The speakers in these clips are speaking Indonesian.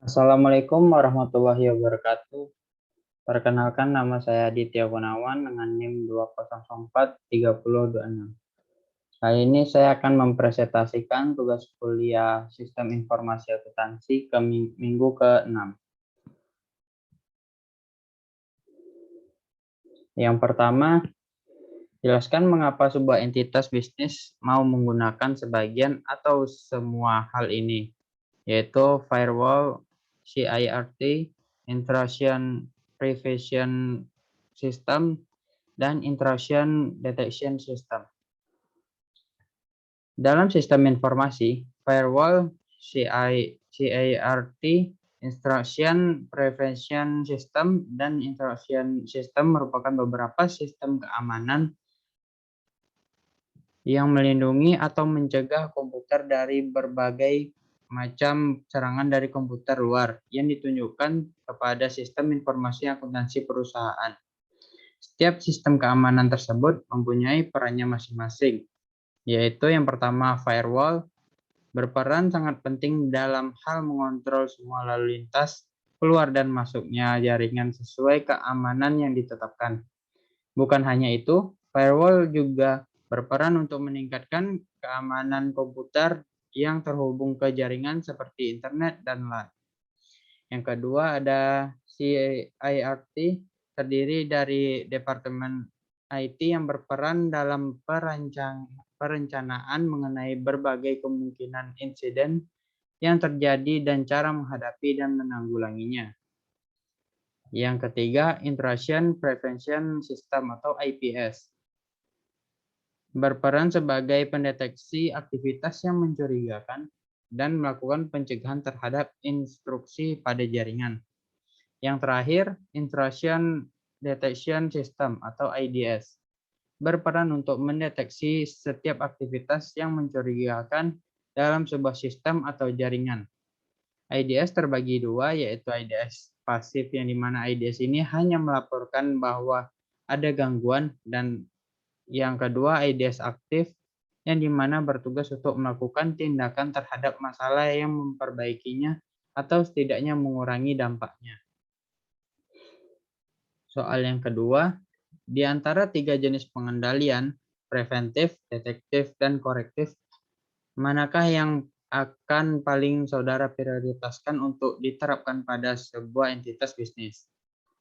Assalamualaikum warahmatullahi wabarakatuh. Perkenalkan, nama saya Aditya Gunawan dengan NIM 200430026. Kali ini saya akan mempresentasikan tugas kuliah Sistem Informasi Akuntansi ke minggu ke-6. Yang pertama, jelaskan mengapa sebuah entitas bisnis mau menggunakan sebagian atau semua hal ini, yaitu firewall, CIRT, intrusion prevention system, dan intrusion detection system. Dalam sistem informasi, firewall, CIRT, intrusion prevention system, dan intrusion system merupakan beberapa sistem keamanan yang melindungi atau mencegah komputer dari berbagai macam serangan dari komputer luar yang ditunjukkan kepada sistem informasi akuntansi perusahaan. Setiap sistem keamanan tersebut mempunyai perannya masing-masing, yaitu yang pertama firewall, berperan sangat penting dalam hal mengontrol semua lalu lintas, keluar dan masuknya jaringan sesuai keamanan yang ditetapkan. Bukan hanya itu, firewall juga berperan untuk meningkatkan keamanan komputer yang terhubung ke jaringan seperti internet dan LAN. Yang kedua ada CIRT, terdiri dari Departemen IT yang berperan dalam perencanaan mengenai berbagai kemungkinan insiden yang terjadi dan cara menghadapi dan menanggulanginya. Yang ketiga, Intrusion Prevention System atau IPS. Berperan sebagai pendeteksi aktivitas yang mencurigakan dan melakukan pencegahan terhadap instruksi pada jaringan. Yang terakhir, Intrusion Detection System atau IDS. Berperan untuk mendeteksi setiap aktivitas yang mencurigakan dalam sebuah sistem atau jaringan. IDS terbagi dua, yaitu IDS pasif yang dimana IDS ini hanya melaporkan bahwa ada gangguan, dan yang kedua IDS aktif yang dimana bertugas untuk melakukan tindakan terhadap masalah yang memperbaikinya atau setidaknya mengurangi dampaknya. Soal yang kedua, di antara tiga jenis pengendalian, preventif, detektif, dan korektif, manakah yang akan paling saudara prioritaskan untuk diterapkan pada sebuah entitas bisnis?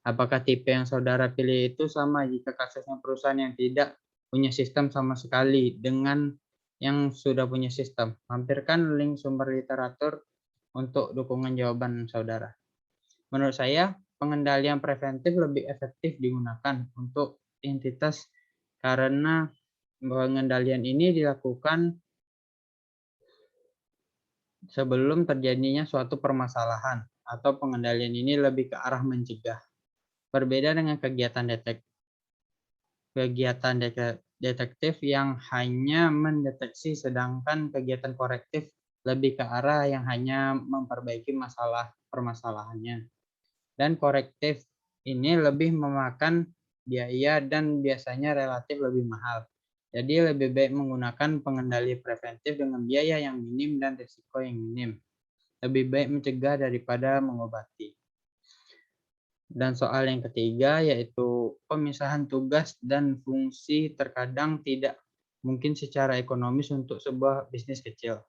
Apakah tipe yang saudara pilih itu sama jika kasusnya perusahaan yang tidak punya sistem sama sekali dengan yang sudah punya sistem? Lampirkan link sumber literatur untuk dukungan jawaban saudara. Menurut saya, pengendalian preventif lebih efektif digunakan untuk entitas karena pengendalian ini dilakukan sebelum terjadinya suatu permasalahan, atau pengendalian ini lebih ke arah mencegah. Berbeda dengan kegiatan detektif yang hanya mendeteksi, sedangkan kegiatan korektif lebih ke arah yang hanya memperbaiki permasalahannya. Dan korektif ini lebih memakan biaya dan biasanya relatif lebih mahal. Jadi lebih baik menggunakan pengendali preventif dengan biaya yang minim dan risiko yang minim. Lebih baik mencegah daripada mengobati. Dan soal yang ketiga yaitu pemisahan tugas dan fungsi terkadang tidak mungkin secara ekonomis untuk sebuah bisnis kecil.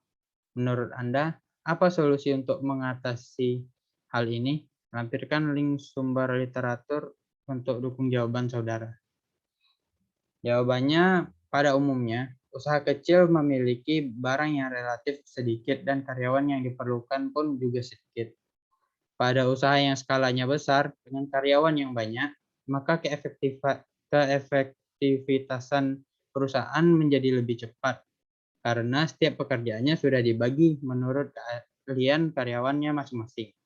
Menurut Anda, apa solusi untuk mengatasi hal ini? Lampirkan link sumber literatur untuk dukung jawaban saudara. Jawabannya, pada umumnya, usaha kecil memiliki barang yang relatif sedikit dan karyawan yang diperlukan pun juga sedikit. Pada usaha yang skalanya besar dengan karyawan yang banyak, maka keefektivitasan perusahaan menjadi lebih cepat karena setiap pekerjaannya sudah dibagi menurut keahlian karyawannya masing-masing.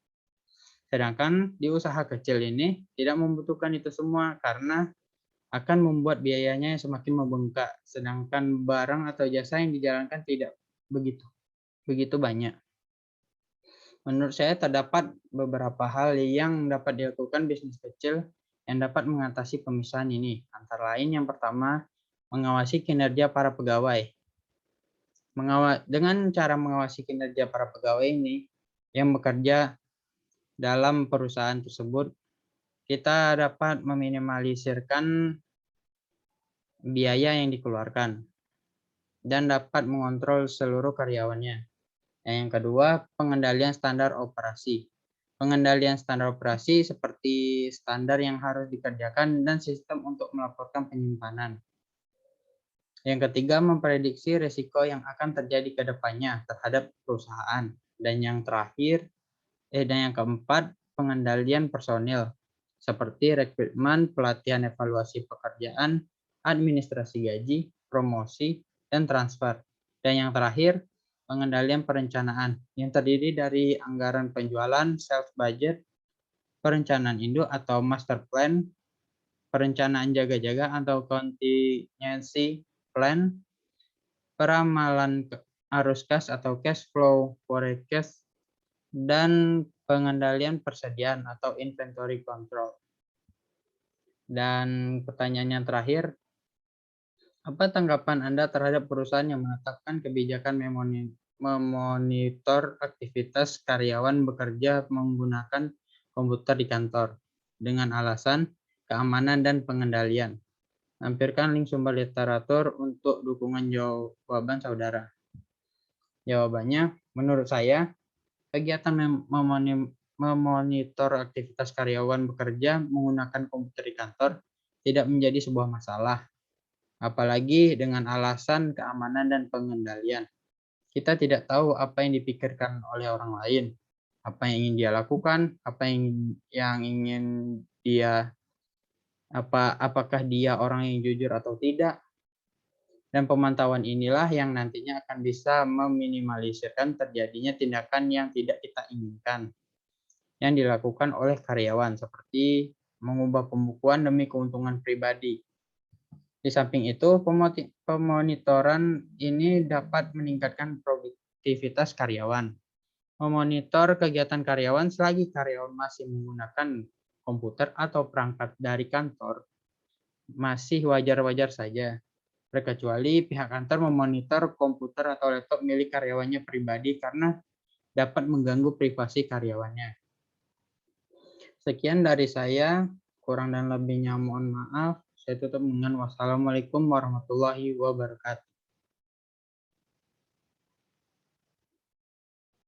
Sedangkan di usaha kecil ini tidak membutuhkan itu semua karena akan membuat biayanya semakin membengkak, sedangkan barang atau jasa yang dijalankan tidak begitu banyak. Menurut saya terdapat beberapa hal yang dapat dilakukan bisnis kecil yang dapat mengatasi pemisahan ini. Antara lain yang pertama, mengawasi kinerja para pegawai. Dengan cara mengawasi kinerja para pegawai ini yang bekerja dalam perusahaan tersebut, kita dapat meminimalisirkan biaya yang dikeluarkan dan dapat mengontrol seluruh karyawannya. Yang kedua, pengendalian standar operasi. Pengendalian standar operasi seperti standar yang harus dikerjakan dan sistem untuk melaporkan penyimpanan. Yang ketiga, memprediksi risiko yang akan terjadi ke depannya terhadap perusahaan. Dan yang keempat, pengendalian personil seperti rekrutmen, pelatihan evaluasi pekerjaan, administrasi gaji, promosi, dan transfer. Dan yang terakhir, pengendalian perencanaan yang terdiri dari anggaran penjualan, sales budget, perencanaan induk atau master plan, perencanaan jaga-jaga atau contingency plan, peramalan arus kas atau cash flow forecast, dan pengendalian persediaan atau inventory control. Dan pertanyaan yang terakhir, apa tanggapan Anda terhadap perusahaan yang menetapkan kebijakan memonitor aktivitas karyawan bekerja menggunakan komputer di kantor dengan alasan keamanan dan pengendalian? Lampirkan link sumber literatur untuk dukungan jawaban saudara. Jawabannya, menurut saya, kegiatan memonitor aktivitas karyawan bekerja menggunakan komputer di kantor tidak menjadi sebuah masalah, apalagi dengan alasan keamanan dan pengendalian. Kita tidak tahu apa yang dipikirkan oleh orang lain, apa yang ingin dia lakukan, apakah dia orang yang jujur atau tidak. Dan pemantauan inilah yang nantinya akan bisa meminimalisirkan terjadinya tindakan yang tidak kita inginkan yang dilakukan oleh karyawan, seperti mengubah pembukuan demi keuntungan pribadi. Di samping itu, pemonitoran ini dapat meningkatkan produktivitas karyawan. Memonitor kegiatan karyawan selagi karyawan masih menggunakan komputer atau perangkat dari kantor masih wajar-wajar saja. Terkecuali pihak kantor memonitor komputer atau laptop milik karyawannya pribadi karena dapat mengganggu privasi karyawannya. Sekian dari saya, kurang dan lebihnya mohon maaf. Saya tutup dengan wassalamualaikum warahmatullahi wabarakatuh.